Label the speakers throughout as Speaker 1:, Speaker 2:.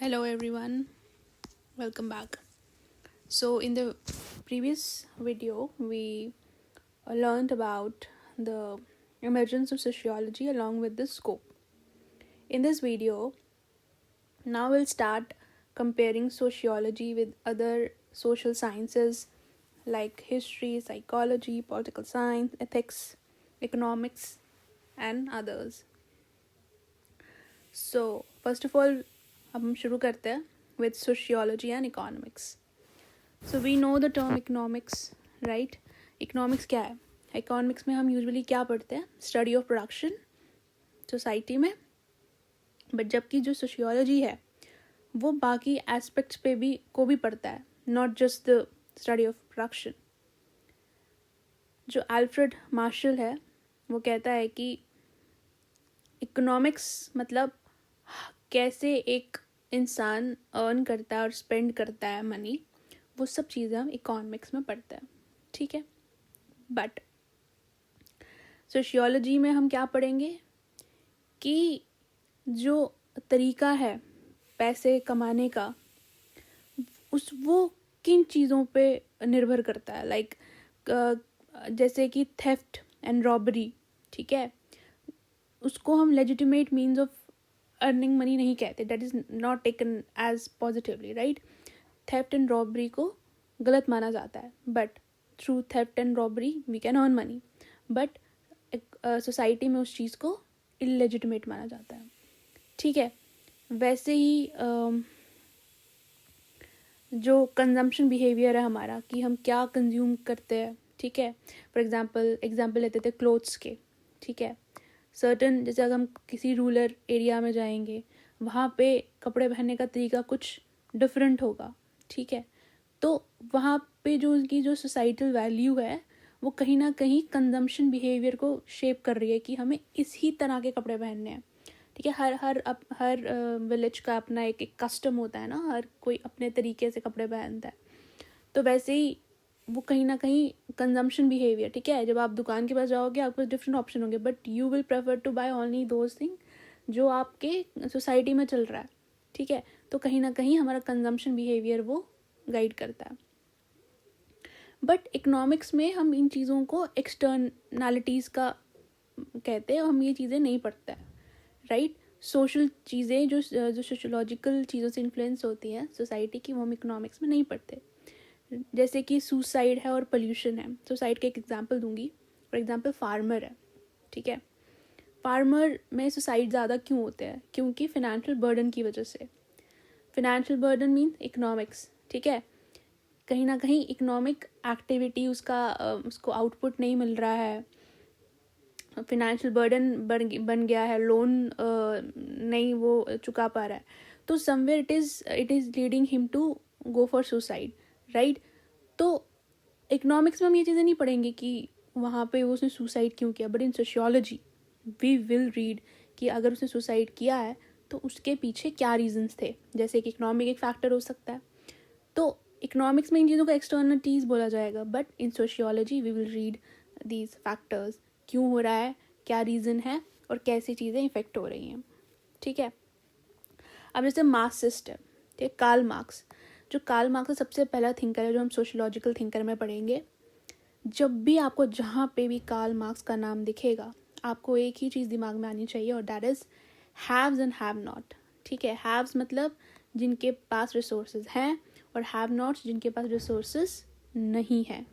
Speaker 1: Hello everyone, welcome back. So, in the previous video, we learned about the emergence of sociology along with the scope. In this video, now we'll start comparing sociology with other social sciences like history, psychology, political science, ethics, economics, and others. So, first of all, अब हम शुरू करते हैं with sociology and economics. So we know the term economics, right? Economics क्या है? Economics में हम usually क्या पढ़ते हैं? Study of production, society में. But जबकि जो sociology है वो बाकी aspects पे भी को भी पढ़ता है, not just the study of production. जो Alfred Marshall है वो कहता है कि economics मतलब कैसे एक इंसान अर्न करता है और स्पेंड करता है मनी, वो सब चीज़ें हम इकोनॉमिक्स में पढ़ते हैं, ठीक है. बट सोशियोलॉजी में हम क्या पढ़ेंगे कि जो तरीका है पैसे कमाने का वो किन चीज़ों पे निर्भर करता है. लाइक जैसे कि थेफ्ट एंड रॉबरी, ठीक है, उसको हम legitimate means of earning money नहीं कहते. That is not taken as positively, right. Theft and robbery को गलत माना जाता है, but through theft and robbery we can earn money. But society में उस चीज़ को इलेजिटिमेट माना जाता है, ठीक है. वैसे ही जो कंजम्पशन बिहेवियर है हमारा, कि हम क्या कंज्यूम करते हैं, ठीक है. फॉर एग्जाम्पल लेते थे क्लोथ्स के, ठीक है. सर्टन जैसे अगर हम किसी रूरल एरिया में जाएंगे, वहाँ पे कपड़े पहनने का तरीका कुछ डिफरेंट होगा, ठीक है. तो वहाँ पे जो उनकी जो सोसाइटल वैल्यू है वो कहीं ना कहीं कंजम्पशन बिहेवियर को शेप कर रही है कि हमें इसी तरह के कपड़े पहनने हैं, ठीक है. हर विलेज का अपना एक कस्टम होता है ना, हर कोई अपने तरीके से कपड़े पहनता है. तो वैसे ही वो कहीं ना कहीं कंजम्पशन बिहेवियर, ठीक है. जब आप दुकान के पास जाओगे आपके पास डिफरेंट ऑप्शन होंगे, but you will prefer to buy only those thing जो आपके सोसाइटी में चल रहा है, ठीक है. तो कहीं ना कहीं हमारा कंजम्पशन बिहेवियर वो गाइड करता है. बट इकोनॉमिक्स में हम इन चीज़ों को एक्सटर्नैलिटीज़ का कहते हैं, हम ये चीज़ें नहीं पढ़ते हैं, राइट. सोशल चीज़ें जो सोशोलॉजिकल चीज़ों से इन्फ्लुएंस होती हैं सोसाइटी की, वो हम इकोनॉमिक्स में नहीं पढ़ते. जैसे कि सुसाइड है और पोल्यूशन है. सुसाइड का एक एग्जांपल दूंगी. फॉर एग्जांपल फार्मर है, ठीक है. फार्मर में सुसाइड ज़्यादा क्यों होते हैं? क्योंकि फिनेंशियल बर्डन की वजह से. फिनेंशियल बर्डन मीन इकोनॉमिक्स, ठीक है. कहीं ना कहीं इकोनॉमिक एक्टिविटी उसको आउटपुट नहीं मिल रहा है, फिनेंशियल बर्डन बन गया है, लोन नहीं वो चुका पा रहा है. तो somewhere it is leading him to go for suicide, right. तो इकोनॉमिक्स में हम ये चीज़ें नहीं पढ़ेंगे कि वहाँ पे उसने सुसाइड क्यों किया, but in sociology we will read कि अगर उसने सुसाइड किया है तो उसके पीछे क्या रीजंस थे. जैसे कि इकोनॉमिक एक फैक्टर हो सकता है. तो इकोनॉमिक्स में इन चीज़ों को एक्सटर्नलिटीज़ बोला जाएगा, but in sociology we will read these factors, क्यों हो रहा है, क्या रीज़न है और कैसी चीज़ें इफेक्ट हो रही हैं, ठीक है. अब जैसे मास सिस्टम, ठीक. कार्ल मार्क्स, जो कार्ल मार्क्स सबसे पहला थिंकर है जो हम सोशियोलॉजिकल थिंकर में पढ़ेंगे. जब भी आपको जहाँ पे भी कार्ल मार्क्स का नाम दिखेगा आपको एक ही चीज़ दिमाग में आनी चाहिए, और that is haves and have not, ठीक है. हैव्स मतलब जिनके पास रिसोर्सेज हैं, और हैव नॉट्स जिनके पास रिसोर्सेज नहीं हैं.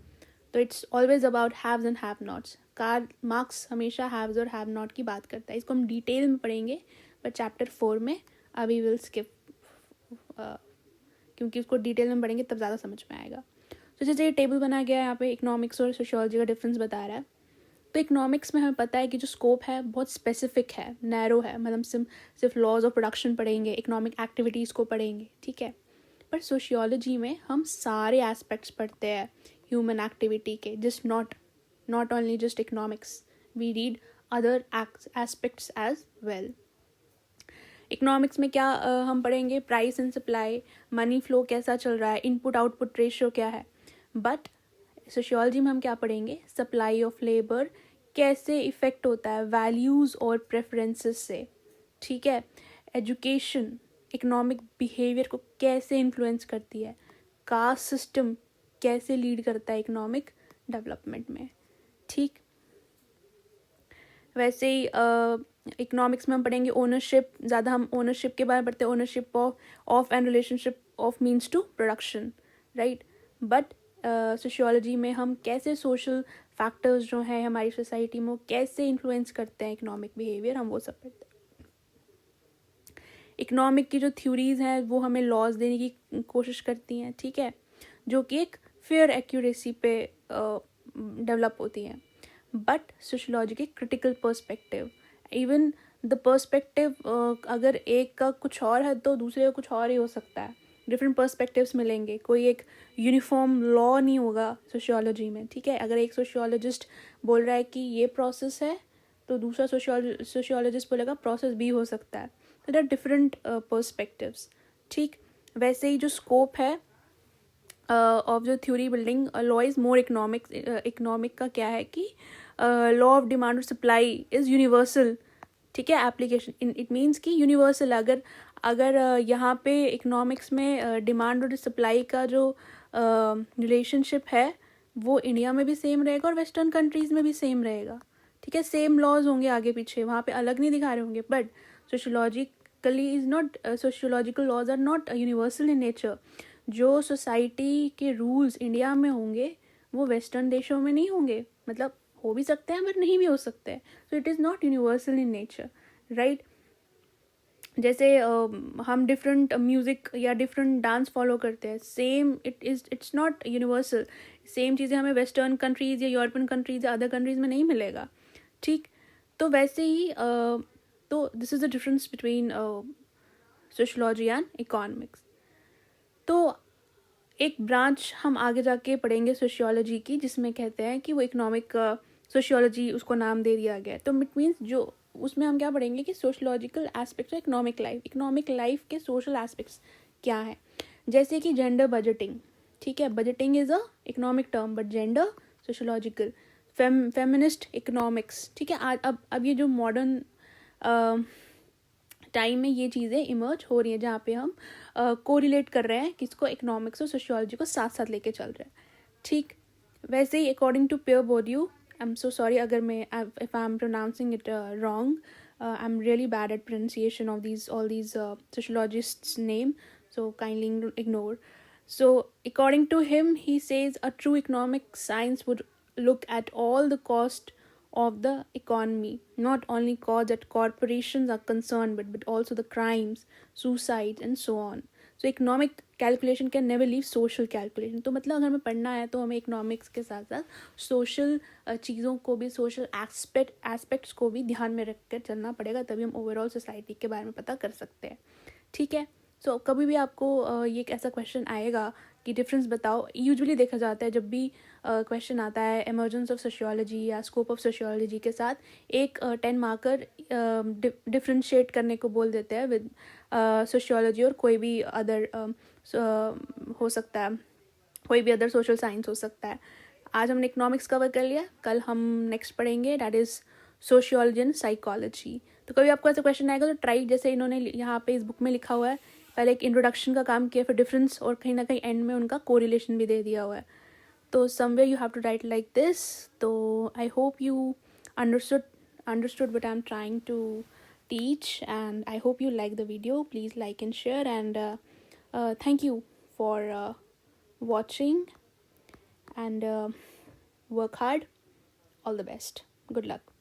Speaker 1: तो it's always about haves and have nots. Karl Marx haves हैव्स और हैव नॉट की बात करता है. इसको हम डिटेल में पढ़ेंगे पर चैप्टर 4 में. अभी विल स्किप क्योंकि उसको डिटेल में पढ़ेंगे तब ज़्यादा समझ में आएगा. तो जैसे ये टेबल बनाया गया है यहाँ पे इकोनॉमिक्स और सोशियोलॉजी का डिफरेंस बता रहा है. तो इकोनॉमिक्स में हमें पता है कि जो स्कोप है बहुत स्पेसिफिक है, नैरो है, मतलब सिर्फ लॉज ऑफ प्रोडक्शन पढ़ेंगे, इकोनॉमिक एक्टिविटीज़ को पढ़ेंगे, ठीक है. पर सोशियोलॉजी में हम सारे एस्पेक्ट्स पढ़ते हैं ह्यूमन एक्टिविटी के, just not only just economics, we read other aspects as well. Economics में क्या हम पढ़ेंगे? Price and supply, money flow कैसा चल रहा है, इनपुट आउटपुट रेशियो क्या है. बट सोशियोलॉजी में हम क्या पढ़ेंगे? सप्लाई ऑफ लेबर कैसे इफ़ेक्ट होता है वैल्यूज़ और प्रेफरेंसेस से, ठीक है. एजुकेशन, इकोनॉमिक बिहेवियर को कैसे इन्फ्लुएंस करती है, कास्ट सिस्टम कैसे लीड करता है इकोनॉमिक डेवलपमेंट में, ठीक। वैसे ही इकोनॉमिक्स में हम पढ़ेंगे ओनरशिप, ज़्यादा हम ओनरशिप के बारे में पढ़ते हैं, ownership of and relationship of means to production, right. But sociology में हम कैसे सोशल फैक्टर्स जो हैं हमारी सोसाइटी में वो कैसे इन्फ्लुएंस करते हैं इकोनॉमिक बिहेवियर, हम वो सब पढ़ते हैं। इकोनॉमिक की जो थ्योरीज हैं वो हमें लॉज देने की कोशिश करती हैं, ठीक है, जो कि एक फेयर एक्यूरेसी पे डेवलप होती हैं। बट सोशियोलॉजी के critical perspective, even the perspective अगर एक का कुछ और है तो दूसरे का कुछ और ही हो सकता है, डिफरेंट पर्सपेक्टिव्स मिलेंगे, कोई एक यूनिफॉर्म लॉ नहीं होगा सोशियोलॉजी में, ठीक है। अगर एक सोशियोलॉजिस्ट बोल रहा है कि ये प्रोसेस है तो दूसरा सोशियोलॉजिस्ट बोलेगा प्रोसेस भी हो सकता है, तो देयर डिफरेंट पर्सपेक्टिव्स, ठीक। वैसे ही जो स्कोप है ऑफ जो theory building law is more economic का क्या है कि लॉ ऑफ डिमांड और सप्लाई इज़ यूनिवर्सल, ठीक है। एप्लीकेशन इट मीन्स कि यूनिवर्सल, अगर यहाँ पे इकोनॉमिक्स में डिमांड और सप्लाई का जो रिलेशनशिप है वो इंडिया में भी सेम रहेगा और वेस्टर्न कंट्रीज़ में भी सेम रहेगा, ठीक है। सेम लॉज होंगे आगे पीछे, वहाँ पे अलग नहीं दिखा रहे होंगे। But sociologically is not, sociological laws are not universal in nature. जो सोसाइटी के रूल्स इंडिया में होंगे वो वेस्टर्न देशों में नहीं होंगे, मतलब हो भी सकते हैं बट नहीं भी हो सकते हैं। So it is not universal in nature, right. जैसे हम डिफरेंट म्यूज़िक या डिफरेंट डांस फॉलो करते हैं, same it's not universal. Same चीज़ें हमें वेस्टर्न कंट्रीज़ या यूरोपियन कंट्रीज़ या अदर कंट्रीज़ में नहीं मिलेगा, ठीक। तो वैसे ही तो this is the difference between sociology and economics. तो एक ब्रांच हम आगे जाके पढ़ेंगे सोशियोलॉजी की, जिसमें कहते हैं कि वो इकोनॉमिक सोशियोलॉजी उसको नाम दे दिया गया है। तो इट मीन्स जो उसमें हम क्या पढ़ेंगे कि sociological aspects of economic life के सोशल एस्पेक्ट्स क्या हैं। जैसे कि जेंडर बजटिंग, ठीक है, budgeting is a economic term but gender sociological. Feminist economics, ठीक है। अब ये जो मॉडर्न टाइम में ये चीज़ें इमर्ज हो रही हैं जहाँ पे हम कोरिलेट कर रहे हैं किसको, इकोनॉमिक्स और सोशियोलॉजी को साथ साथ लेके चल रहे हैं, ठीक। वैसे ही according to Pierre Bourdieu, I am so sorry अगर मैं if I am pronouncing it wrong, I am really bad at pronunciation of all these sociologists name, so kindly ignore. So according to him, he says a true economic science would look at all the cost of the economy, not only costs that corporations are concerned but also the crimes, suicides and so on. So economic calculation can never leave social calculation. तो मतलब अगर हमें पढ़ना है तो हमें economics के साथ साथ सोशल चीज़ों को भी, सोशल एस्पेक्ट्स को भी ध्यान में रख कर चलना पड़ेगा, तभी हम ओवरऑल सोसाइटी के बारे में पता कर सकते हैं, ठीक है। सो कभी भी आपको ये एक ऐसा क्वेश्चन आएगा कि डिफरेंस बताओ, यूजुअली देखा जाता है जब भी क्वेश्चन आता है इमर्जेंस ऑफ सोशियोलॉजी या स्कोप ऑफ सोशियोलॉजी के साथ एक 10 मार्कर डिफ्रेंशिएट करने को बोल देते हैं विद सोशियोलॉजी और कोई भी अदर हो सकता है, कोई भी अदर सोशल साइंस हो सकता है। आज हमने इकोनॉमिक्स कवर कर लिया, कल हम नेक्स्ट पढ़ेंगे that is sociology and psychology. तो कभी आपको ऐसा क्वेश्चन आएगा तो ट्राई, जैसे इन्होंने यहाँ पे इस बुक में लिखा हुआ है, पहले एक इंट्रोडक्शन का काम किया, फिर डिफरेंस और कहीं ना कहीं एंड में उनका कोरिलेशन भी दे दिया हुआ है। तो somewhere you have to write like this. तो I hope you understood what I'm trying to teach, and I hope you like the video. Please like and share, and thank you for watching, and work hard. All the best. Good luck.